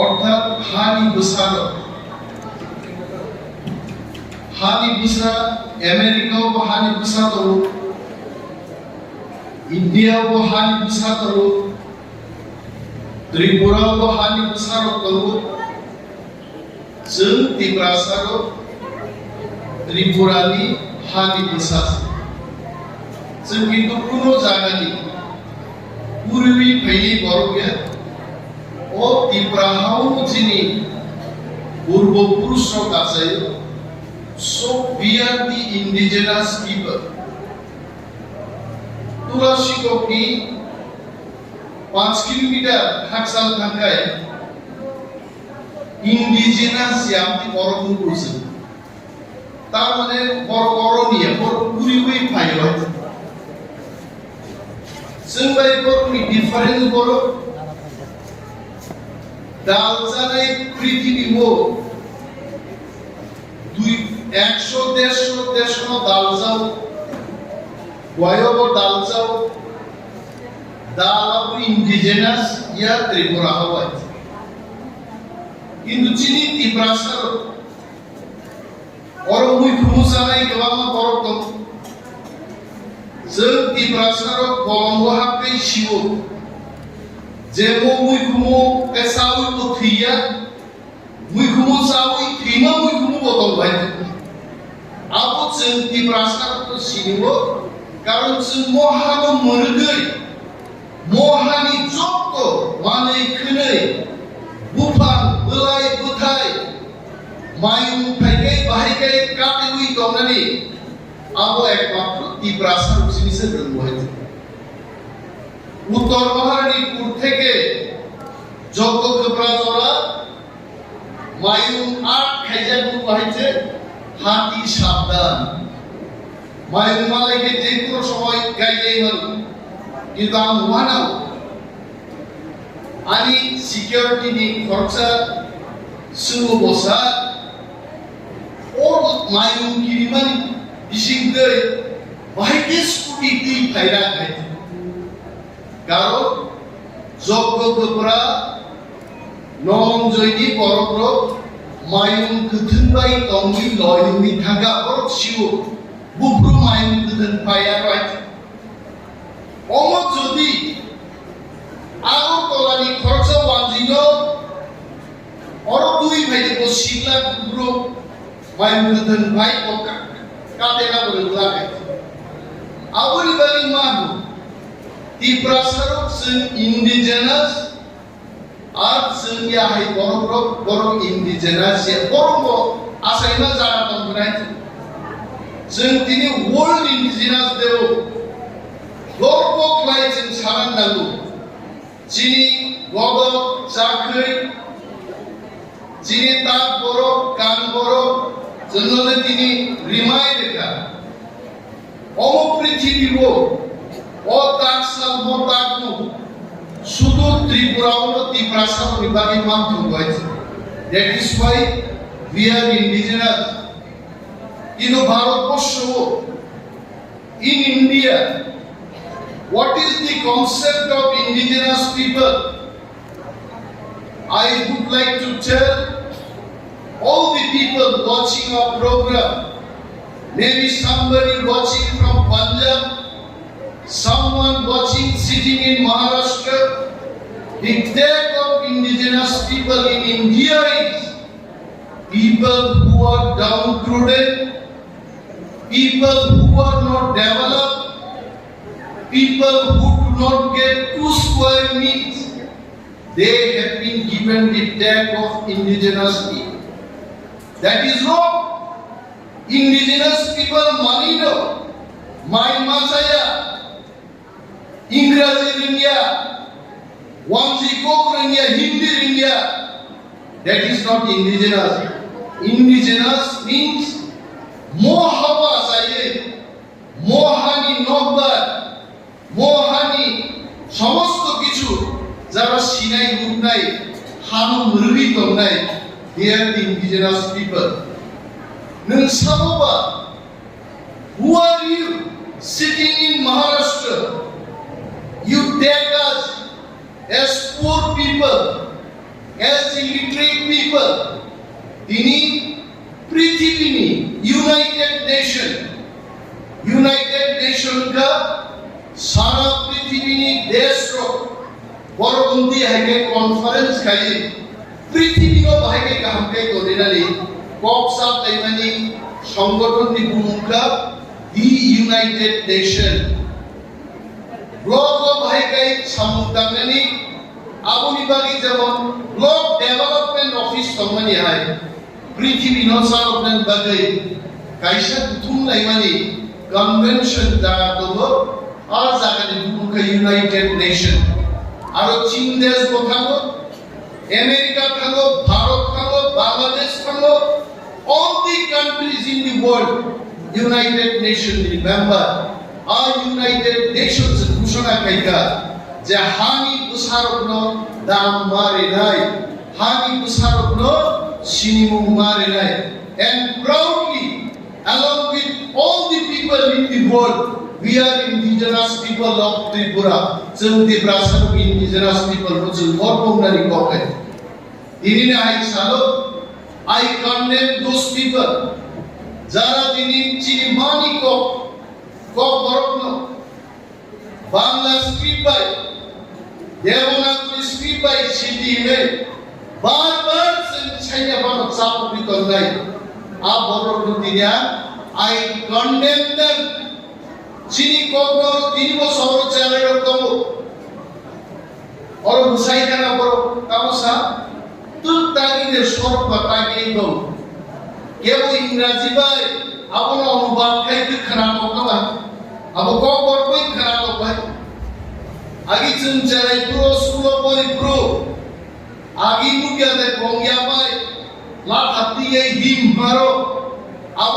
অর্থাৎ হানি বিচারক হানি বিচার আমেরিকাও হানি বিচারক ইন্ডিয়াও হানি বিচারক त्रिपुराও हानि বিচারক করব जों त्रिपुरासारो त्रिपुरानि हानि বিচার जों কিন্তু কোনো জায়গানি पूर्वी फैली बरगे ओ त्रिपुराहाव जिनि पूर्वपुरुष गाजायो so we are the indigenous people तुलासिकनि 5 किलोमीटर हाकसाल थांगाय indigenous यामति बरमुकुसो तार माने बरनिया पूर्वी फायो जों बायफोरनि डिफारेन्स बर दालजानाय पृथिबीखौ 100-150 दालजाव गयाव दालजाव दालाव indigenous या त्रिपुरा हवाय किन्तु चिनि त्रिपुरासार और मुखुमु जानाय गोबां बरफ दं जों त्रिपुरासार गलंगो हाबे शिवो जेमो मुखुमु केसावै तो थैया मुखुमु जावै थैमा मुखुमु बदल बाय आबो जों त्रिपुरासार तो सिनिबो कारण जों महानो मोरगै महानि जक्क मानै खोनै बुफान बोलाय बोथाय मायु फायगै बाहायगै काटेवै दंनानि आबो एकमात्र त्रिपुरासार जिनिसे रोंबाय उत्तर महारानीपुर থেকে যজ্ঞ কবরাজরা মায়ু 8 খাইজাবু বাহাইছে হাতি সাবধান মায়ু মালাইকে যে কোনো সময় গাইলেইমান কিন্তু আম মানাও আনি সিকিউরিটি নি খরচা সুবো বসা ও মায়ু কিরিমান বিশিংদে বাহাইকে স্কুটি দি ফাইরা গাই কারণ যজ্ঞ কবরা নম জয়নি পরগ্র মায়ু কুথুনবাই তংনি লয়নি থাকা অর শিব বুফ্রু মায়ু কুথুন পায়া রাইট অমো যদি আগর তলানি খরচা ওয়ানজিন অর দুই ভাইতে কো শিলা বুফ্রু মায়ু কুথুন ভাই পকা কাদেনা বলে লাগে আবুল বালি মাহু त्रिपुरासार जों indigenous आर जों याहाय बरम indigenous या बरम आसायना जाना दंनाय जों दिनै वर्ल्ड indigenous देव गर्व खालाय जों सानान नांगौ जिनि गदक जाखै जिनि ताक बरक कान बरक जोंनो दिनै रिमाय रेखा अम पृथिबीखौ ओ ताकसाल मोताकु सुदु त्रिपुरावनो त्रिपुरासार विभागनि मानथु गयस that is why we are indigenous in Bharatbharsho in India what is the concept of indigenous people I would like to tell all the people watching our program maybe somebody watching from Punjab someone watching sitting in Maharashtra, the tag of indigenous people in India is people who are downtrodden, people who are not developed, people who do not get 2 square meals. They have been given the tag of indigenous people. That is wrong. Indigenous people manido, my masaya. इंग्रजी रिंगिया वांजी कोक रिंगिया हिंदी रिंगिया that is not indigenous means mohawa saye mohani nobbar mohani সমস্ত কিছু যারা Sinai গুনাই হানু মুরবি দংনাই they are the indigenous people nung saboba who are you sitting in Maharashtra You take us as poor people as illiterate people, ini Prithivini United Nation ka Sara Prithivini Desro Borobunti Hake Conference kai Prithivino Hake Kamke Kodinali Koksa Taimani Songotun Nibumuka the United Nation Globe Hake Samutamani Abu Nibali Jamon Globe Development Office Tomani Hai Prithvi Nosa Open Bagai Kaisa Tum Laimani Convention Dagato or Zakani United Nation Aro Chin Des Botano America Tango, Bharat Tango, Bangladesh Tango, all the countries in the world United Nations remember our United Nations Kushana Kaika Jahani Pusarokno Dam Marinai, Hani Pusarokno Sinimu Marinai, and proudly, along with all the people in the world, we are indigenous people of Tripura. So the Brasa of indigenous people which is more Koknarukha. In I salo, I condemn those people. Jara dinin Chinimani KOKBOROK Bangla street by Devanagari street by city में बार-बार संचय बार साफ भी कर रहे आप बोलो दुनिया I condemn them चीनी कोकनोर तीन वो सौर चले रखो और मुसाई करना करो कामो सा तू ताकि दे शोर पता के दो क्या वो इंग्रजी बाय आपने अनुवाद कहीं तो खराब होगा बाय अब KOKBOROK कोई खराब होगा आगे चंचले प्रो स्कूलों पर प्रो आगे मुझे दे कोंगिया बाय लाभ हत्ती ये हिम मारो अब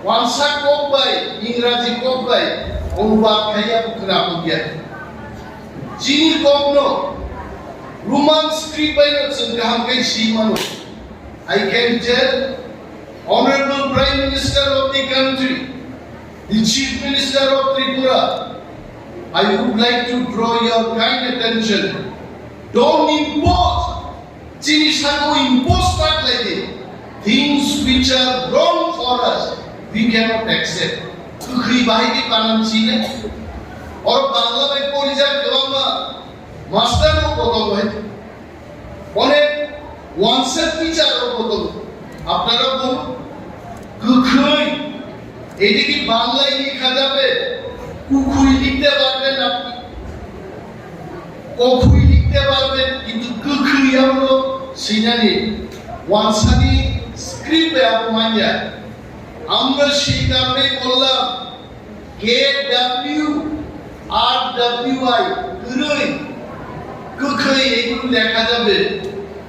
वांसा कोक बाय इंग्रजी कोक बाय अनुवाद कहीं आप खराब हो गया चीनी कोकनो रोमन स्क्रिप्ट बाय न चंगा हम कहीं सीमानो I can tell Honorable Prime Minister of the country, the Chief Minister of Tripura, I would like to draw your kind attention. Don't impose, impose that like things which are wrong for us, we cannot accept. और बांग्ला में पोलिसा केवल master को बोलो है, उन्हें वांसर teacher को बोलो, আপনারা বলুন কুকুই এদিকে বাংলায় লেখা যাবে কুকুই লিখতে পারবেন আপনি কখুই লিখতে পারবেন কিন্তু কুকুই হলো সিনানি ওয়ানসানি স্ক্রিপ্টে আপমানিয়া আমরা সেই কারণে বললাম কে ডব্লিউ আর ডব্লিউ আই কুকুই কুকুই এগুলো লেখা যাবে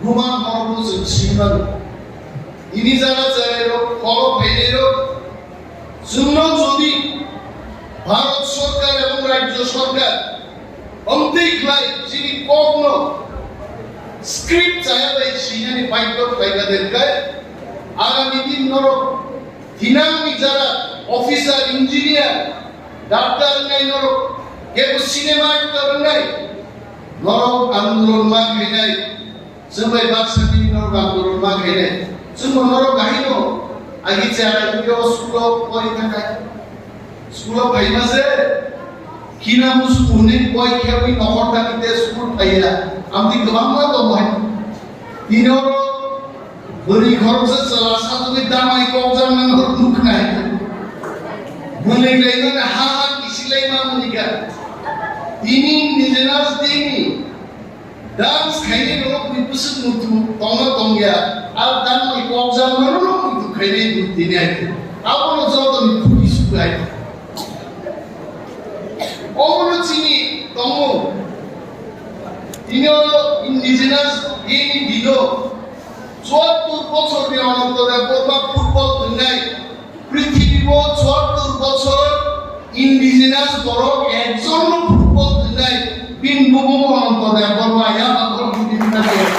রোমান বর্ণ symbol ini jara jarero koro phailero sunno jodi bharat sarkar ebong rajyo sarkar ontik lai jini kokno script chaya bai sinani paito phaikader kai agami din noro dinami jara officer engineer doctor nai noro kebo cinema actor nai noro andolon ma khainai sabai baksani noro andolon ma khainai semua orang kahino, agi cara itu sekolah boy takai, sekolah boy masih, kina musuhnya boy kami nomor tak kita sekolah ayah, amti kemana tu boy, ini orang beri khorja salah satu kita damai kau jangan orang naik, mulai dari mana hal istilah mana nikah, ini indigenous ini. Dance kayaknya kalau berpusat mutu, tongga tongga, al dan ikut zaman orang itu kayaknya itu tidak ada. Apa lo jauh tu itu suka itu. Orang sini tonggo, ini orang indigenous ini video, suatu bosor dia orang tu dah buat football tengah, Prithvi buat suatu bosor indigenous borok, ekson football tengah. Pin bubu orang tu dah bermaya atau di mana dia.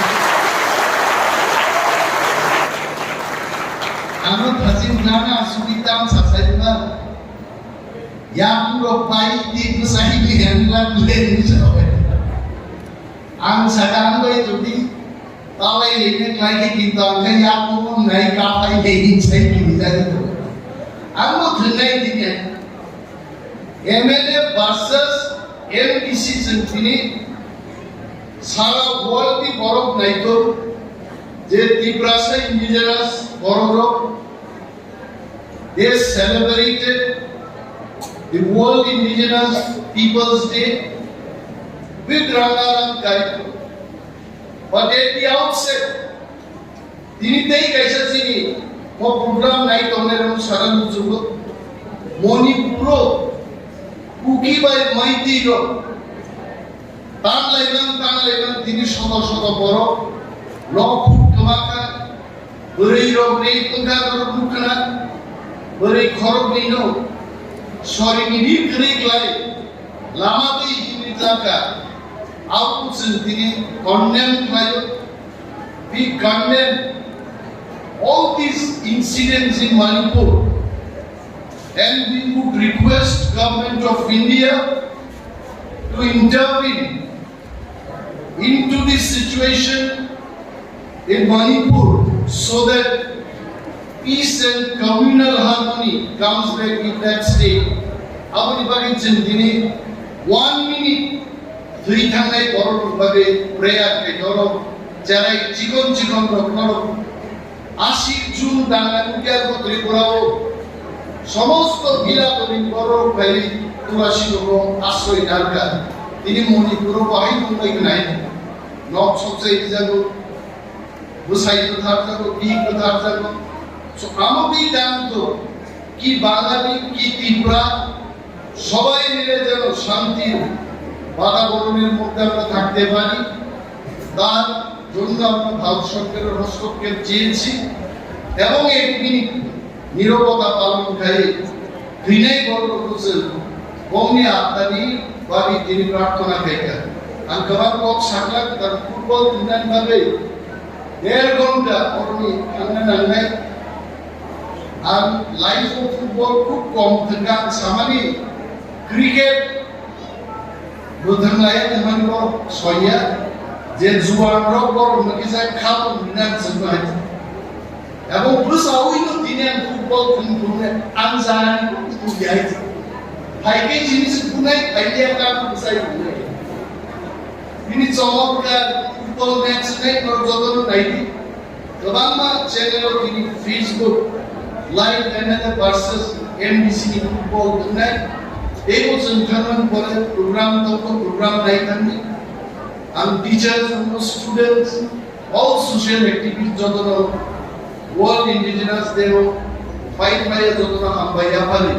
Anu hasil nama sulitam sasaja. Yang ropai di pusat ini hendak beli ni sahaja. Ang sekarang tu itu di Palaima lagi kita kan yang pun naik kapal ini saya kita itu. Aku tunai dia. MLA versus MPC sendiri सारा world की गौरव नहीं तो जे त्रिपुरा से indigenous Gaurav they celebrated the World Indigenous Peoples Day with Rangarang Kaitu. But at the outset, তিনি তেই কাইসা চিনি মো programme নাই তোমরা সারান যুগ মণিপুর কুকি বাই মাইতিরো তানলাইবান তিনি শত শত বড় লফুট তোমাকা বরেই রব নেই তোমরা করো মুখনা বরেই খরব নেই নো সরিনি নিকরে ক্লাই লামাতেই তিনি জাকা আউটসেন তিনি condemn ক্লাই we condemn all these incidents in Manipur and we would request government of India to intervene into this situation in Manipur so that peace and communal harmony comes back in that state. Apni baginchen dini 1 minute dui thangai borok bhabe prayer ke koro jarai jikon roknoro 80 June danganukia ko Tripurao সমস্ত বিরাটনী বড় ভাই তুরাশি লোক আশ্রয় দরকার তিনি মণিপুর বাহিনী মুম্বাই নাই knock সবচেয়ে যাব বুসাই কথার যাব কি কথার যাব সো আমাদের জানতো কি বাঙালি কি ত্রিপুরা সবাই মিলে যেন শান্তির বাতাবরণের মধ্যে আমরা থাকতে পারি তার জন্য আমরা ভারত সরকারের হস্তক্ষেপ চেয়েছি এবং এক মিনিট নীরবতা পালনকারী বিনয় বড় হোসেন কমনি আত্মানি বাড়ি তিনি প্রার্থনা করেন আর গবার পথ সাকলাক তার ফুটবল তিনান ভাবে 1.5 ঘন্টা অরনি কান্না নাঙ্গাই আর লাইফ অফ ফুটবল খুব কম থাকা সামানি ক্রিকেট বুধাংলায় তেমন বড় সইয়া যে জুয়ান রক বড় নাকি যায় খাবো বিনান সবাই এবং বুসাউইনো দিনে ফুটবল ফুটবলে আনজানি বুঝাই ভাইকে জিনিস বুনাই ভাইলে কাম বুসাই বুনাই তিনি চমৎকার ফুটবল ম্যাচ নাই কর যতন নাইতি গবাংমা চ্যানেল তিনি Facebook live NL versus MBC football বুনাই এই বছর থানান পরে প্রোগ্রাম নাই থাকি and teachers and students all social activities যতন World Indigenous Day 5 May যতন হামবাইয়া পারি